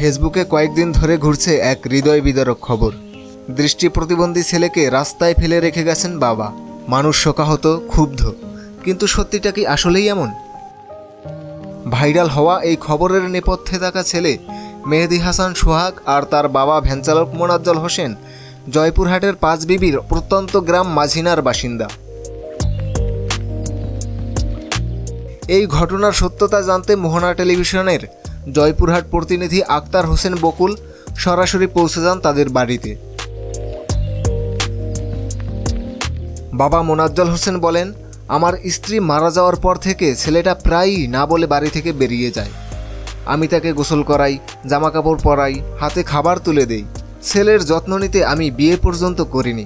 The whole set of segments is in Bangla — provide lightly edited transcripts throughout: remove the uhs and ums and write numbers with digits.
ফেসবুকে কয়েকদিন ধরে ঘুরছে এক হৃদয় বিদারক খবর। দৃষ্টি প্রতিবন্ধী ছেলেকে রাস্তায় ফেলে রেখে গেছেন বাবা। মানুষ শোকাহত, ক্ষুব্ধ, কিন্তু সত্যিটা কি আসলেই এমন? ভাইরাল হওয়া এই খবরের নেপথ্যে থাকা ছেলে মেহেদী হাসান সোহাগ আর তার বাবা ভ্যানচালক মোনাজ্জল হোসেন জয়পুরহাটের পাঁচবিবির প্রত্যন্ত গ্রাম মাঝিনার বাসিন্দা। এই ঘটনার সত্যতা জানতে মোহনা টেলিভিশনের জয়পুরহাট প্রতিনিধি আক্তার হোসেন বকুল সরাসরি পৌঁছে যান তাদের বাড়িতে। বাবা মোনাজ্জল হোসেন বলেন, আমার স্ত্রী মারা যাওয়ার পর থেকে ছেলেটা প্রায়ই না বলে বাড়ি থেকে বেরিয়ে যায়। আমি তাকে গোসল করাই, জামাকাপড় পরাই, হাতে খাবার তুলে দেই। ছেলের যত্ন নিতে আমি বিয়ে পর্যন্ত করিনি।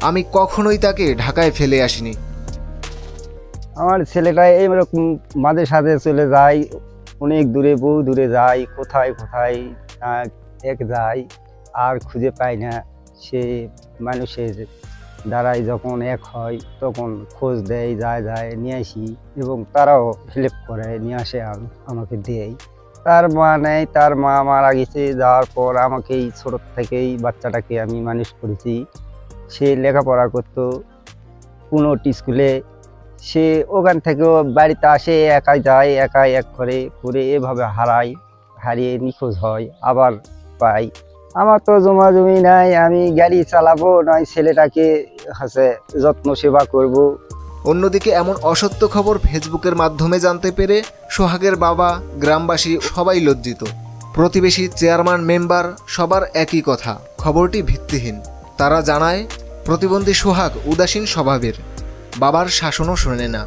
আমি কখনোই তাকে ঢাকায় ফেলে আসিনি। আমার ছেলেটা এইরকম মাঝে সাথে চলে যায়, অনেক দূরে, বহু দূরে যায়, কোথায় কোথায় এক যায় আর খুঁজে পায় না। সে মানুষের দ্বারাই যখন এক হয় তখন খোঁজ দেয়, যায় নিয়ে আসি এবং তারাও হেল্প করে, নিয়ে আসে আমাকে দেয়। তার মা নেই, তার মা মারা গেছে। যাওয়ার পর আমাকেই ছোট থেকেই বাচ্চাটাকে আমি মানুষ করেছি। সে লেখাপড়া করতো কোনোটি স্কুলে। সে ওখান থেকেও বাড়িতে আসে, একাই যায়, একাই এক করে এভাবে হারিয়ে নিখোঁজ হয়, আবার পাই। আমার তো জমা জমি নাই, আমি গাড়ি চালাবো নয় ছেলেটাকে যত্ন সেবা করব। অন্যদিকে এমন অসত্য খবর ফেসবুকের মাধ্যমে জানতে পেরে সোহাগের বাবা, গ্রামবাসী সবাই লজ্জিত। প্রতিবেশী, চেয়ারম্যান, মেম্বার সবার একই কথা, খবরটি ভিত্তিহীন। তারা জানায়, প্রতিবন্ধী সোহাগ উদাসীন স্বভাবের, বাবার শাসনও শোনে না।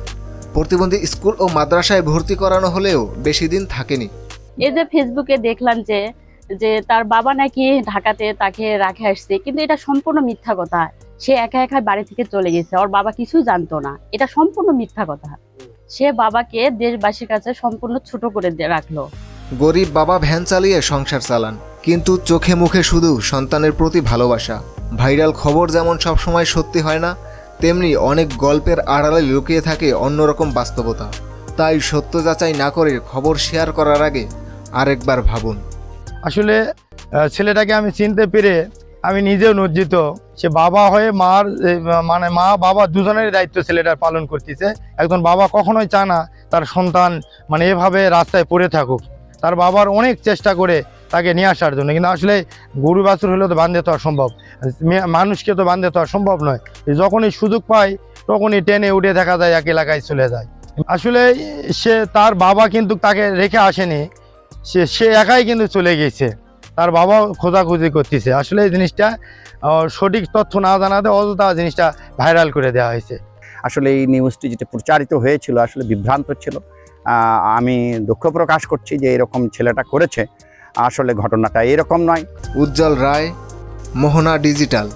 প্রতিবন্ধী স্কুল ও মাদ্রাসায় ভর্তি করানো হলেও বেশি দিন থাকেনি। এই যে ফেসবুকে দেখলাম যে তার বাবা নাকি ঢাকাতে তাকে রাখে আসছে, কিন্তু এটা সম্পূর্ণ মিথ্যা কথা। সে একা একা বাড়ি থেকে চলে গেছে, ওর বাবা কিছুই জানতো না। এটা সম্পূর্ণ মিথ্যা কথা। সে বাবাকে দেশবাসীর কাছে সম্পূর্ণ ছোট করে রাখলো। গরিব বাবা ভ্যান চালিয়ে সংসার চালান, কিন্তু চোখে মুখে শুধু সন্তানের প্রতি ভালোবাসা। ভাইরাল খবর যেমন সবসময় সত্যি হয় না, তেমনি অনেক গল্পের আড়ালে লুকিয়ে থাকে অন্যরকম বাস্তবতা। তাই সত্য যাচাই না করে খবর শেয়ার করার আগে আরেকবার ভাবুন। আসলে ছেলেটাকে আমি চিনতে পেরে আমি নিজেও লজ্জিত। সে বাবা হয়ে মা বাবা দুজনেরই দায়িত্ব ছেলেটার পালন করতেছে। একজন বাবা কখনোই চায় না তার সন্তান এভাবে রাস্তায় পড়ে থাকুক। তার বাবার অনেক চেষ্টা করে তাকে নিয়ে আসার জন্য, কিন্তু আসলে গরু বাছুর হলেও তো বাঁধতে হওয়া সম্ভব, মানুষকে তো বাঁধতে হওয়া সম্ভব নয়। যখনই সুযোগ পায় তখনই টেনে উঠে দেখা যায় এক এলাকায় চলে যায়। আসলে তার বাবা কিন্তু তাকে রেখে আসেনি, সে একাই কিন্তু চলে গেছে। তার বাবা খোঁজাখুঁজি করতেছে। আসলে এই জিনিসটা সঠিক তথ্য না জানাতে অযথা জিনিসটা ভাইরাল করে দেওয়া হয়েছে। আসলে এই নিউজটি যেটা প্রচারিত হয়েছিল আসলে বিভ্রান্ত ছিল। আমি দুঃখ প্রকাশ করছি যে এরকম ছেলেটা করেছে। আসলে ঘটনাটা এরকম নয়। উজ্জ্বল রায়, মোহনা ডিজিটাল।